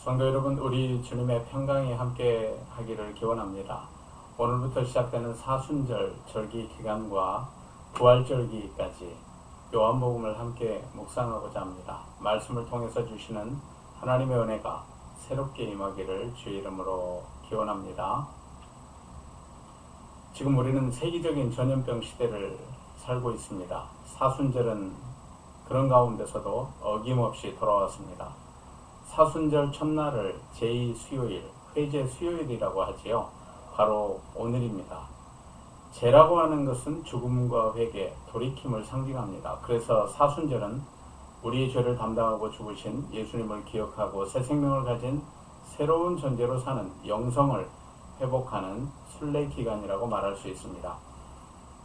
성도 여러분, 우리 주님의 평강이 함께 하기를 기원합니다. 오늘부터 시작되는 사순절 절기 기간과 부활절기까지 요한복음을 함께 묵상하고자 합니다. 말씀을 통해서 주시는 하나님의 은혜가 새롭게 임하기를 주의 이름으로 기원합니다. 지금 우리는 세계적인 전염병 시대를 살고 있습니다. 사순절은 그런 가운데서도 어김없이 돌아왔습니다. 사순절 첫날을 제2수요일, 회제 수요일이라고 하지요. 바로 오늘입니다. 제라고 하는 것은 죽음과 회개, 돌이킴을 상징합니다. 그래서 사순절은 우리의 죄를 담당하고 죽으신 예수님을 기억하고 새 생명을 가진 새로운 존재로 사는 영성을 회복하는 순례 기간이라고 말할 수 있습니다.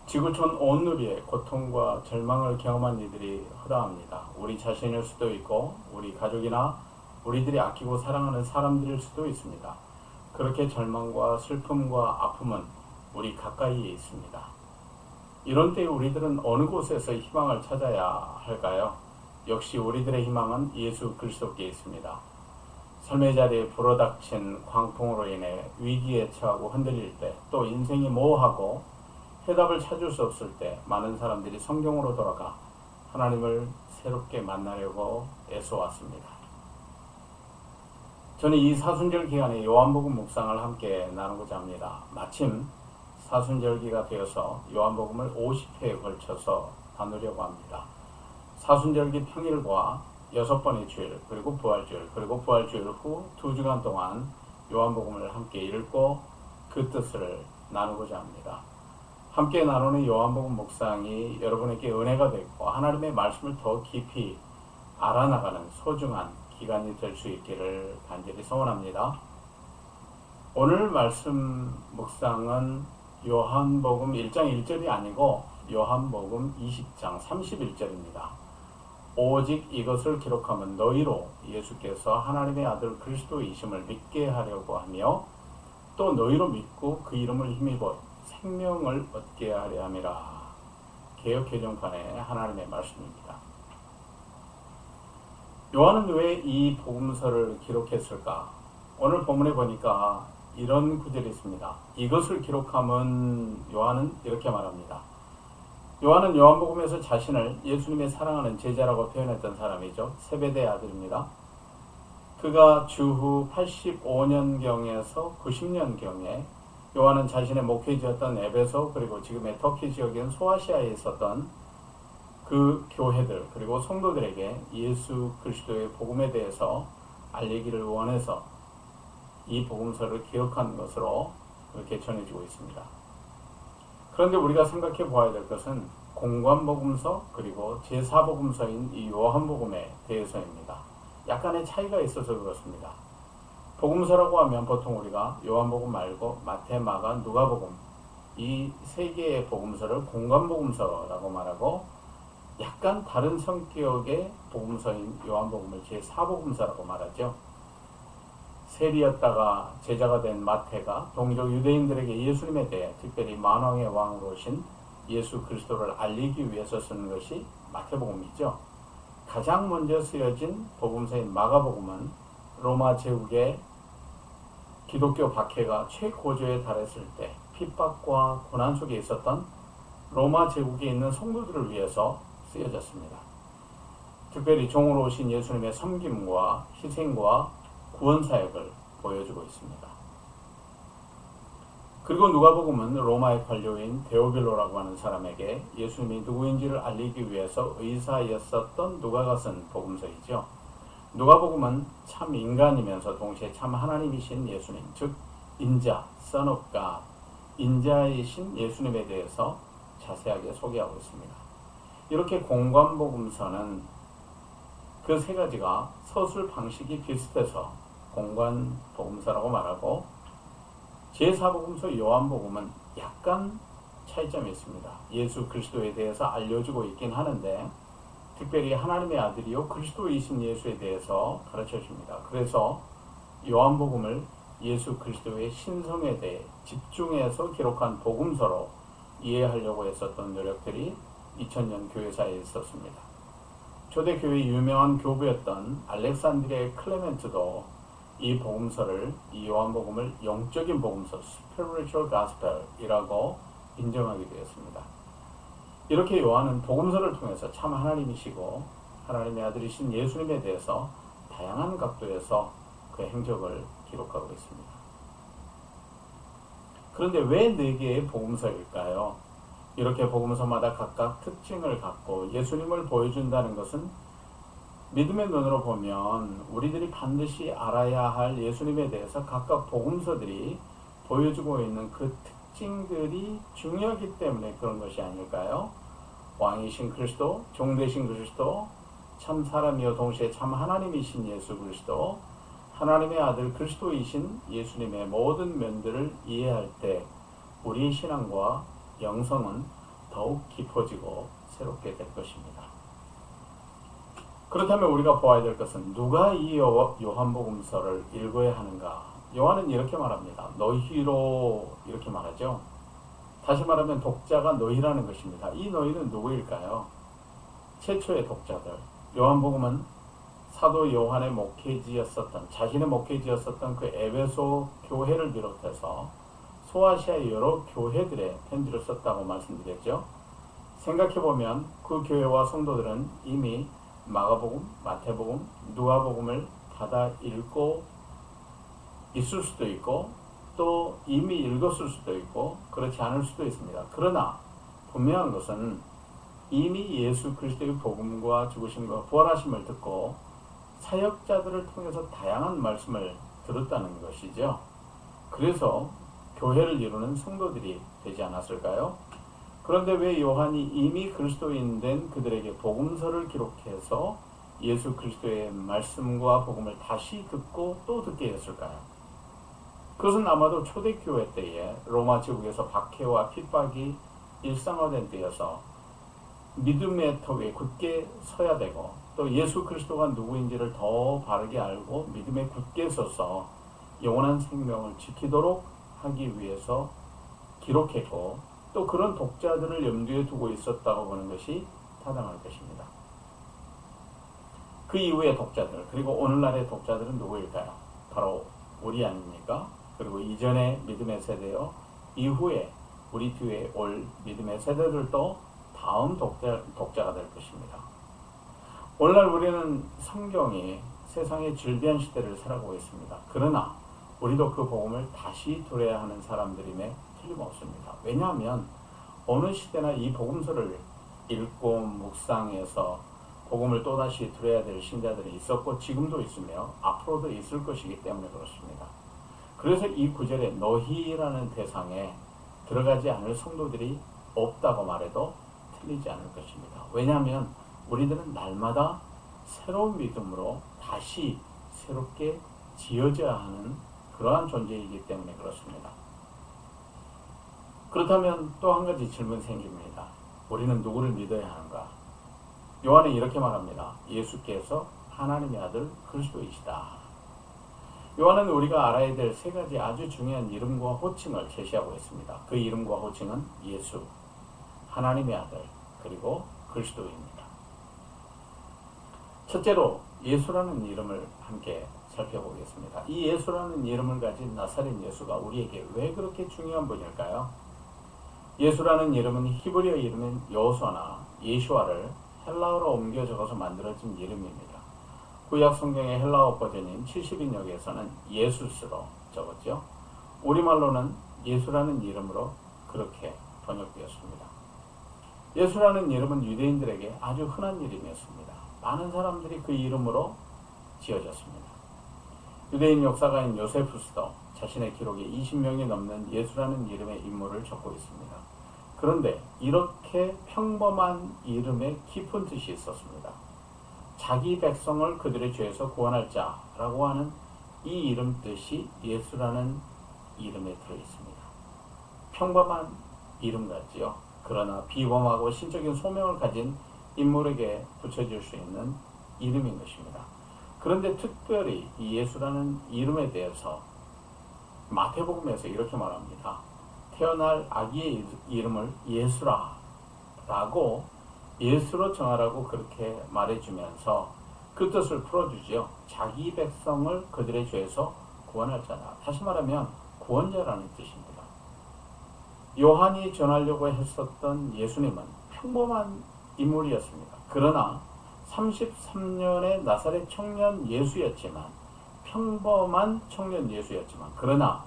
지구촌 온누리에 고통과 절망을 경험한 이들이 허다합니다. 우리 자신일 수도 있고 우리 가족이나 우리들이 아끼고 사랑하는 사람들일 수도 있습니다. 그렇게 절망과 슬픔과 아픔은 우리 가까이에 있습니다. 이런 때에 우리들은 어느 곳에서 희망을 찾아야 할까요? 역시 우리들의 희망은 예수 그리스도께 있습니다. 삶의 자리에 불어닥친 광풍으로 인해 위기에 처하고 흔들릴 때, 또 인생이 모호하고 해답을 찾을 수 없을 때 많은 사람들이 성경으로 돌아가 하나님을 새롭게 만나려고 애써왔습니다. 저는 이 사순절 기간에 요한복음 묵상을 함께 나누고자 합니다. 마침 사순절기가 되어서 요한복음을 50회에 걸쳐서 나누려고 합니다. 사순절기 평일과 6번의 주일, 그리고 부활주일, 그리고 부활주일 후 2주간 동안 요한복음을 함께 읽고 그 뜻을 나누고자 합니다. 함께 나누는 요한복음 묵상이 여러분에게 은혜가 되고 하나님의 말씀을 더 깊이 알아나가는 소중한 기간이 될 수 있기를 간절히 소원합니다. 오늘 말씀 묵상은 요한복음 1장 1절이 아니고 요한복음 20장 31절입니다. 오직 이것을 기록하면 너희로 예수께서 하나님의 아들 그리스도이심을 믿게 하려고 하며 또 너희로 믿고 그 이름을 힘입어 생명을 얻게 하려 함이라. 개역개정판의 하나님의 말씀입니다. 요한은 왜 이 복음서를 기록했을까? 오늘 본문에 보니까 이런 구절이 있습니다. 이것을 기록하면 요한은 이렇게 말합니다. 요한은 요한복음에서 자신을 예수님의 사랑하는 제자라고 표현했던 사람이죠. 세베대의 아들입니다. 그가 주후 85년경에서 90년경에 요한은 자신의 목회지였던 에베소, 그리고 지금의 터키 지역인 소아시아에 있었던 그 교회들, 그리고 성도들에게 예수 그리스도의 복음에 대해서 알리기를 원해서 이 복음서를 기록한 것으로 그렇게 전해지고 있습니다. 그런데 우리가 생각해 보아야 될 것은 공관복음서 그리고 제4복음서인 이 요한복음에 대해서입니다. 약간의 차이가 있어서 그렇습니다. 복음서라고 하면 보통 우리가 요한복음 말고 마태, 마가, 누가복음 이 세 개의 복음서를 공관복음서라고 말하고 약간 다른 성격의 복음서인 요한복음을 제4복음서라고 말하죠. 세리였다가 제자가 된 마태가 동족 유대인들에게 예수님에 대해 특별히 만왕의 왕으로 오신 예수 그리스도를 알리기 위해서 쓰는 것이 마태복음이죠. 가장 먼저 쓰여진 복음서인 마가복음은 로마 제국의 기독교 박해가 최고조에 달했을 때 핍박과 고난 속에 있었던 로마 제국에 있는 성도들을 위해서 쓰여졌습니다. 특별히 종으로 오신 예수님의 섬김과 희생과 구원 사역을 보여주고 있습니다. 그리고 누가복음은 로마의 관료인 데오빌로라고 하는 사람에게 예수님이 누구인지를 알리기 위해서 의사였었던 누가가 쓴 복음서이죠. 누가복음은 참 인간이면서 동시에 참 하나님이신 예수님, 즉 인자, Son of God, 인자이신 예수님에 대해서 자세하게 소개하고 있습니다. 이렇게 공관복음서는 그 세 가지가 서술 방식이 비슷해서 공관복음서라고 말하고 제4복음서 요한복음은 약간 차이점이 있습니다. 예수 그리스도에 대해서 알려주고 있긴 하는데 특별히 하나님의 아들이요 그리스도이신 예수에 대해서 가르쳐 줍니다. 그래서 요한복음을 예수 그리스도의 신성에 대해 집중해서 기록한 복음서로 이해하려고 했었던 노력들이 2000년 교회사에 있었습니다. 초대교회의 유명한 교부였던 알렉산드리아의 클레멘트도 이 복음서를, 이 요한복음을 영적인 복음서, spiritual gospel이라고 인정하게 되었습니다. 이렇게 요한은 복음서를 통해서 참 하나님이시고 하나님의 아들이신 예수님에 대해서 다양한 각도에서 그 행적을 기록하고 있습니다. 그런데 왜 4개의 복음서일까요? 이렇게 복음서마다 각각 특징을 갖고 예수님을 보여준다는 것은 믿음의 눈으로 보면 우리들이 반드시 알아야 할 예수님에 대해서 각각 복음서들이 보여주고 있는 그 특징들이 중요하기 때문에 그런 것이 아닐까요? 왕이신 그리스도, 종되신 그리스도, 참 사람이요 동시에 참 하나님이신 예수 그리스도, 하나님의 아들 그리스도이신 예수님의 모든 면들을 이해할 때 우리의 신앙과 영성은 더욱 깊어지고 새롭게 될 것입니다. 그렇다면 우리가 보아야 될 것은 누가 이 요한복음서를 읽어야 하는가? 요한은 이렇게 말합니다. 너희로 이렇게 말하죠. 다시 말하면 독자가 너희라는 것입니다. 이 너희는 누구일까요? 최초의 독자들. 요한복음은 사도 요한의 목회지였었던, 자신의 목회지였었던 그 에베소 교회를 비롯해서 소아시아의 여러 교회들의 편지를 썼다고 말씀드렸죠. 생각해보면 그 교회와 성도들은 이미 마가복음, 마태복음, 누가복음을 받아 읽고 있을 수도 있고 또 이미 읽었을 수도 있고 그렇지 않을 수도 있습니다. 그러나 분명한 것은 이미 예수 그리스도의 복음과 죽으심과 부활하심을 듣고 사역자들을 통해서 다양한 말씀을 들었다는 것이죠. 그래서 교회를 이루는 성도들이 되지 않았을까요? 그런데 왜 요한이 이미 그리스도인 된 그들에게 복음서를 기록해서 예수 그리스도의 말씀과 복음을 다시 듣고 또 듣게 했을까요? 그것은 아마도 초대교회 때에 로마 제국에서 박해와 핍박이 일상화된 때여서 믿음의 터 위에 굳게 서야 되고 또 예수 그리스도가 누구인지를 더 바르게 알고 믿음에 굳게 서서 영원한 생명을 지키도록 하기 위해서 기록했고 또 그런 독자들을 염두에 두고 있었다고 보는 것이 타당할 것입니다. 그 이후의 독자들, 그리고 오늘날의 독자들은 누구일까요? 바로 우리 아닙니까? 그리고 이전의 믿음의 세대요, 이후에 우리 뒤에 올 믿음의 세대들도 다음 독자가 될 것입니다. 오늘날 우리는 성경이 세상의 질비한 시대를 살아가고 있습니다. 그러나 우리도 그 복음을 다시 들어야 하는 사람들임에 틀림없습니다. 왜냐하면 어느 시대나 이 복음서를 읽고 묵상해서 복음을 또다시 들어야 될 신자들이 있었고 지금도 있으며 앞으로도 있을 것이기 때문에 그렇습니다. 그래서 이 구절에 너희라는 대상에 들어가지 않을 성도들이 없다고 말해도 틀리지 않을 것입니다. 왜냐하면 우리들은 날마다 새로운 믿음으로 다시 새롭게 지어져야 하는 그러한 존재이기 때문에 그렇습니다. 그렇다면 또 한 가지 질문이 생깁니다. 우리는 누구를 믿어야 하는가? 요한은 이렇게 말합니다. 예수께서 하나님의 아들 그리스도이시다. 요한은 우리가 알아야 될 3가지 아주 중요한 이름과 호칭을 제시하고 있습니다. 그 이름과 호칭은 예수, 하나님의 아들, 그리고 그리스도입니다. 첫째로 예수라는 이름을 함께 살펴보겠습니다. 이 예수라는 이름을 가진 나사렛 예수가 우리에게 왜 그렇게 중요한 분일까요? 예수라는 이름은 히브리어 이름인 여호수아나 예슈아를 헬라어로 옮겨 적어서 만들어진 이름입니다. 구약 성경의 헬라어 버전인 70인역에서는 예수스로 적었죠. 우리말로는 예수라는 이름으로 그렇게 번역되었습니다. 예수라는 이름은 유대인들에게 아주 흔한 이름이었습니다. 많은 사람들이 그 이름으로 지어졌습니다. 유대인 역사가인 요세푸스도 자신의 기록에 20명이 넘는 예수라는 이름의 인물을 적고 있습니다. 그런데 이렇게 평범한 이름에 깊은 뜻이 있었습니다. 자기 백성을 그들의 죄에서 구원할 자라고 하는 이 이름 뜻이 예수라는 이름에 들어있습니다. 평범한 이름 같지요. 그러나 비범하고 신적인 소명을 가진 인물에게 붙여질 수 있는 이름인 것입니다. 그런데 특별히 이 예수라는 이름에 대해서 마태복음에서 이렇게 말합니다. 태어날 아기의 이름을 예수라 라고 예수로 정하라고 그렇게 말해주면서 그 뜻을 풀어주지요. 자기 백성을 그들의 죄에서 구원할 자다. 다시 말하면 구원자라는 뜻입니다. 요한이 전하려고 했었던 예수님은 평범한 인물이었습니다. 그러나 33년의 나사렛 청년 예수였지만, 평범한 청년 예수였지만, 그러나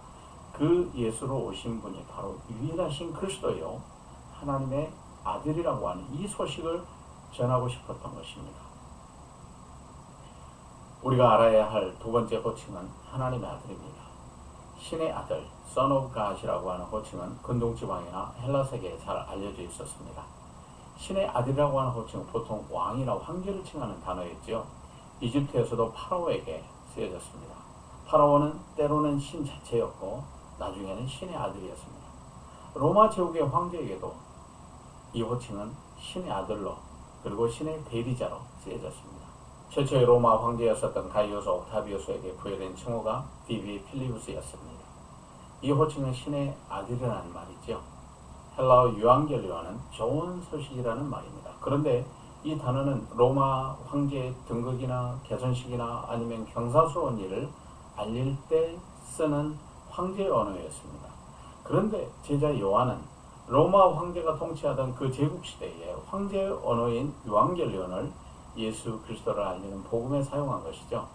그 예수로 오신 분이 바로 유일하신 그리스도요, 하나님의 아들이라고 하는 이 소식을 전하고 싶었던 것입니다. 우리가 알아야 할 두 번째 호칭은 하나님의 아들입니다. 신의 아들, Son of God이라고 하는 호칭은 근동지방이나 헬라 세계에 잘 알려져 있었습니다. 신의 아들이라고 하는 호칭은 보통 왕이나 황제를 칭하는 단어였지요. 이집트에서도 파라오에게 쓰여졌습니다. 파라오는 때로는 신 자체였고 나중에는 신의 아들이었습니다. 로마 제국의 황제에게도 이 호칭은 신의 아들로, 그리고 신의 대리자로 쓰여졌습니다. 최초의 로마 황제였었던 가이오스 옥타비우스에게 부여된稱호가 디비 필리우스였습니다. 이 호칭은 신의 아들이라는 말이죠. 헬라어 유앙겔리오는 좋은 소식이라는 말입니다. 그런데 이 단어는 로마 황제의 등극이나 개선식이나 아니면 경사스러운 일을 알릴 때 쓰는 황제의 언어였습니다. 그런데 제자 요한은 로마 황제가 통치하던 그 제국시대에 황제의 언어인 유앙겔리온을 예수 그리스도를 알리는 복음에 사용한 것이죠.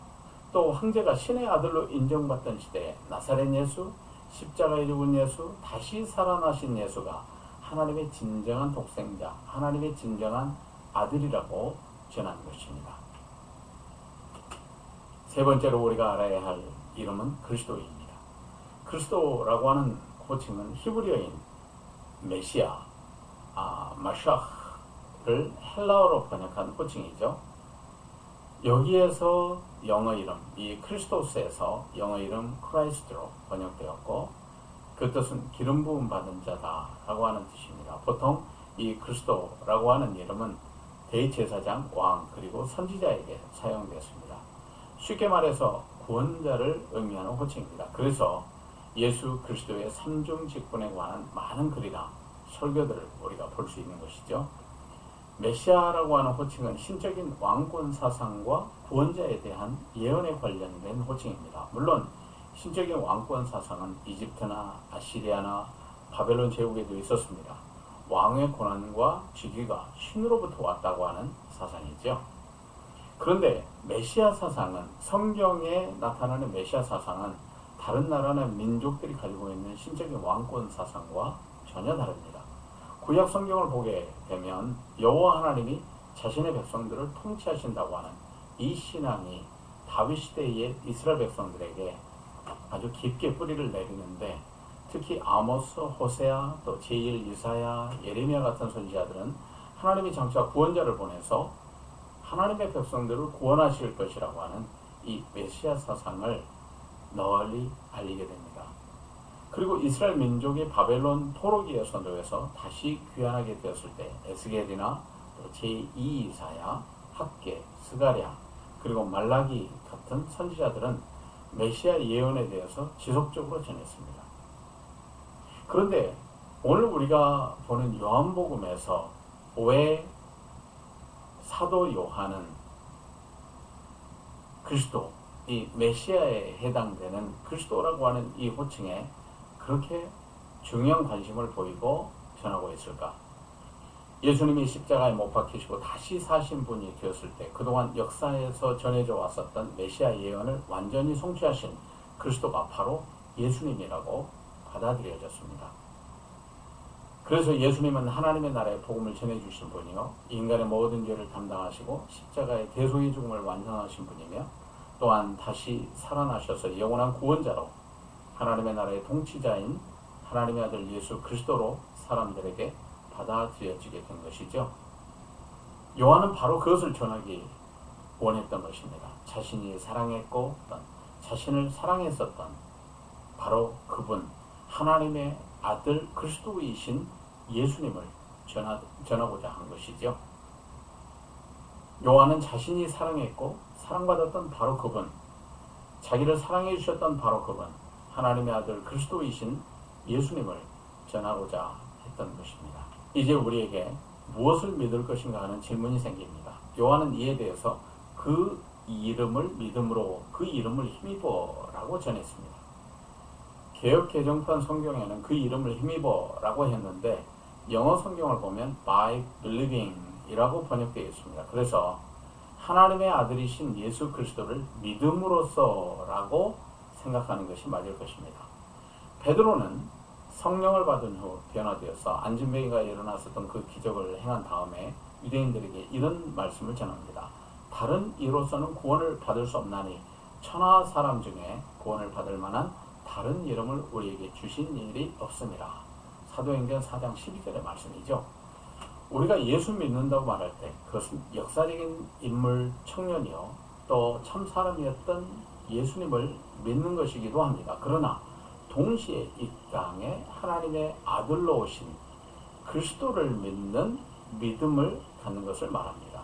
또 황제가 신의 아들로 인정받던 시대에 나사렛 예수, 십자가에 죽은 예수, 다시 살아나신 예수가 하나님의 진정한 독생자, 하나님의 진정한 아들이라고 전한 것입니다. 세 번째로 우리가 알아야 할 이름은 그리스도입니다. 그리스도라고 하는 호칭은 히브리어인 메시아, 마샤흐를 헬라어로 번역한 호칭이죠. 여기에서 영어 이름, 이 크리스토스에서 영어 이름 크라이스트로 번역되었고, 그 뜻은 기름 부음 받은 자다라고 하는 뜻입니다. 보통 이 그리스도라고 하는 이름은 대제사장, 왕, 그리고 선지자에게 사용되었습니다. 쉽게 말해서 구원자를 의미하는 호칭입니다. 그래서 예수 그리스도의 삼중 직분에 관한 많은 글이나 설교들을 우리가 볼 수 있는 것이죠. 메시아라고 하는 호칭은 신적인 왕권 사상과 구원자에 대한 예언에 관련된 호칭입니다. 물론 신적인 왕권 사상은 이집트나 아시리아나 바벨론 제국에도 있었습니다. 왕의 권한과 직위가 신으로부터 왔다고 하는 사상이죠. 그런데 메시아 사상은, 성경에 나타나는 메시아 사상은 다른 나라나 민족들이 가지고 있는 신적인 왕권 사상과 전혀 다릅니다. 구약 성경을 보게 되면 여호와 하나님이 자신의 백성들을 통치하신다고 하는 이 신앙이 다윗 시대의 이스라엘 백성들에게 아주 깊게 뿌리를 내리는데, 특히 아모스, 호세아, 또 제1 이사야, 예레미야 같은 선지자들은 하나님이 장차 구원자를 보내서 하나님의 백성들을 구원하실 것이라고 하는 이 메시아 사상을 널리 알리게 됩니다. 그리고 이스라엘 민족이 바벨론 포로기에서 놓여서 다시 귀환하게 되었을 때 에스겔이나 또 제2 이사야, 학개, 스가랴, 그리고 말라기 같은 선지자들은 메시아 예언에 대해서 지속적으로 전했습니다. 그런데 오늘 우리가 보는 요한복음에서 왜 사도 요한은 그리스도, 이 메시아에 해당되는 그리스도라고 하는 이 호칭에 그렇게 중요한 관심을 보이고 전하고 있을까? 예수님이 십자가에 못 박히시고 다시 사신 분이 되었을 때 그동안 역사에서 전해져 왔었던 메시아 예언을 완전히 성취하신 그리스도가 바로 예수님이라고 받아들여졌습니다. 그래서 예수님은 하나님의 나라의 복음을 전해주신 분이요, 인간의 모든 죄를 담당하시고 십자가의 대속의 죽음을 완성하신 분이며, 또한 다시 살아나셔서 영원한 구원자로 하나님의 나라의 통치자인 하나님의 아들 예수 그리스도로 사람들에게 받아들여지게 된 것이죠. 요한은 바로 그것을 전하기 원했던 것입니다. 자신이 사랑했고 자신을 사랑했었던 바로 그분, 하나님의 아들 그리스도이신 예수님을 전하고자 한 것이죠. 요한은 자신이 사랑했고 사랑받았던 바로 그분, 자기를 사랑해 주셨던 바로 그분, 하나님의 아들 그리스도이신 예수님을 전하고자 했던 것입니다. 이제 우리에게 무엇을 믿을 것인가 하는 질문이 생깁니다. 요한은 이에 대해서 그 이름을 믿음으로 그 이름을 힘입어라고 전했습니다. 개역 개정판 성경에는 그 이름을 힘입어라고 했는데 영어 성경을 보면 by believing 이라고 번역되어 있습니다. 그래서 하나님의 아들이신 예수 그리스도를 믿음으로써라고 생각하는 것이 맞을 것입니다. 베드로는 성령을 받은 후 변화되어서 안진뱅이가 일어났었던 그 기적을 행한 다음에 유대인들에게 이런 말씀을 전합니다. 다른 이로서는 구원을 받을 수 없나니 천하 사람 중에 구원을 받을 만한 다른 이름을 우리에게 주신 일이 없습니다. 사도행전 4장 12절의 말씀이죠. 우리가 예수 믿는다고 말할 때 그것은 역사적인 인물 청년이요 또 참 사람이었던 예수님을 믿는 것이기도 합니다. 그러나 동시에 이 땅에 하나님의 아들로 오신 그리스도를 믿는 믿음을 갖는 것을 말합니다.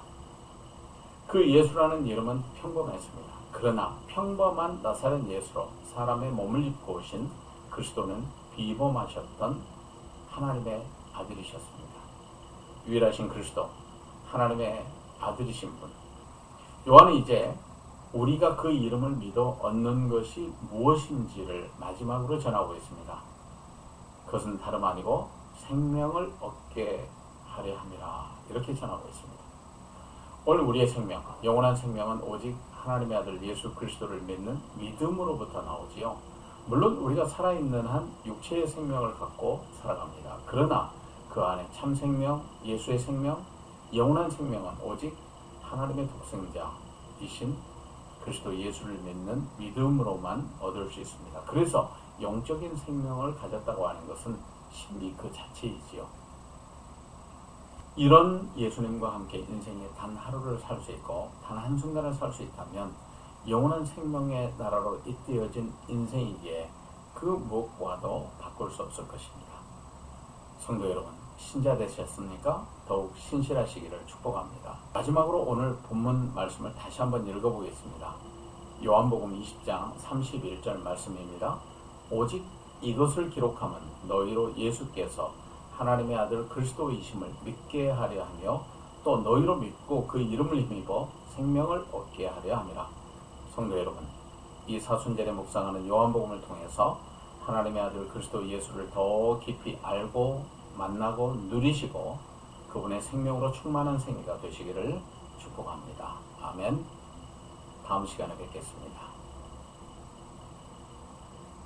그 예수라는 이름은 평범했습니다. 그러나 평범한 나사렛 예수로 사람의 몸을 입고 오신 그리스도는 비범하셨던 하나님의 아들이셨습니다. 유일하신 그리스도, 하나님의 아들이신 분. 요한은 이제 우리가 그 이름을 믿어 얻는 것이 무엇인지를 마지막으로 전하고 있습니다. 그것은 다름 아니고 생명을 얻게 하려 함이라 이렇게 전하고 있습니다. 오늘 우리의 생명, 영원한 생명은 오직 하나님의 아들 예수 그리스도를 믿는 믿음으로부터 나오지요. 물론 우리가 살아있는 한 육체의 생명을 갖고 살아갑니다. 그러나 그 안에 참 생명, 예수의 생명, 영원한 생명은 오직 하나님의 독생자이신 그리스도 예수를 믿는 믿음으로만 얻을 수 있습니다. 그래서 영적인 생명을 가졌다고 하는 것은 신비 그 자체이지요. 이런 예수님과 함께 인생의 단 하루를 살 수 있고 단 한순간을 살 수 있다면 영원한 생명의 나라로 잇대어진 인생이기에 그 무엇과도 바꿀 수 없을 것입니다. 성도 여러분, 신자 되셨습니까? 더욱 신실하시기를 축복합니다. 마지막으로 오늘 본문 말씀을 다시 한번 읽어보겠습니다. 요한복음 20장 31절 말씀입니다. 오직 이것을 기록함은 너희로 예수께서 하나님의 아들 그리스도이심을 믿게 하려 하며 또 너희로 믿고 그 이름을 힘입어 생명을 얻게 하려 함이라. 성도 여러분, 이 사순절에 묵상하는 요한복음을 통해서 하나님의 아들 그리스도 예수를 더 깊이 알고 만나고 누리시고 그분의 생명으로 충만한 생애가 되시기를 축복합니다. 아멘. 다음 시간에 뵙겠습니다.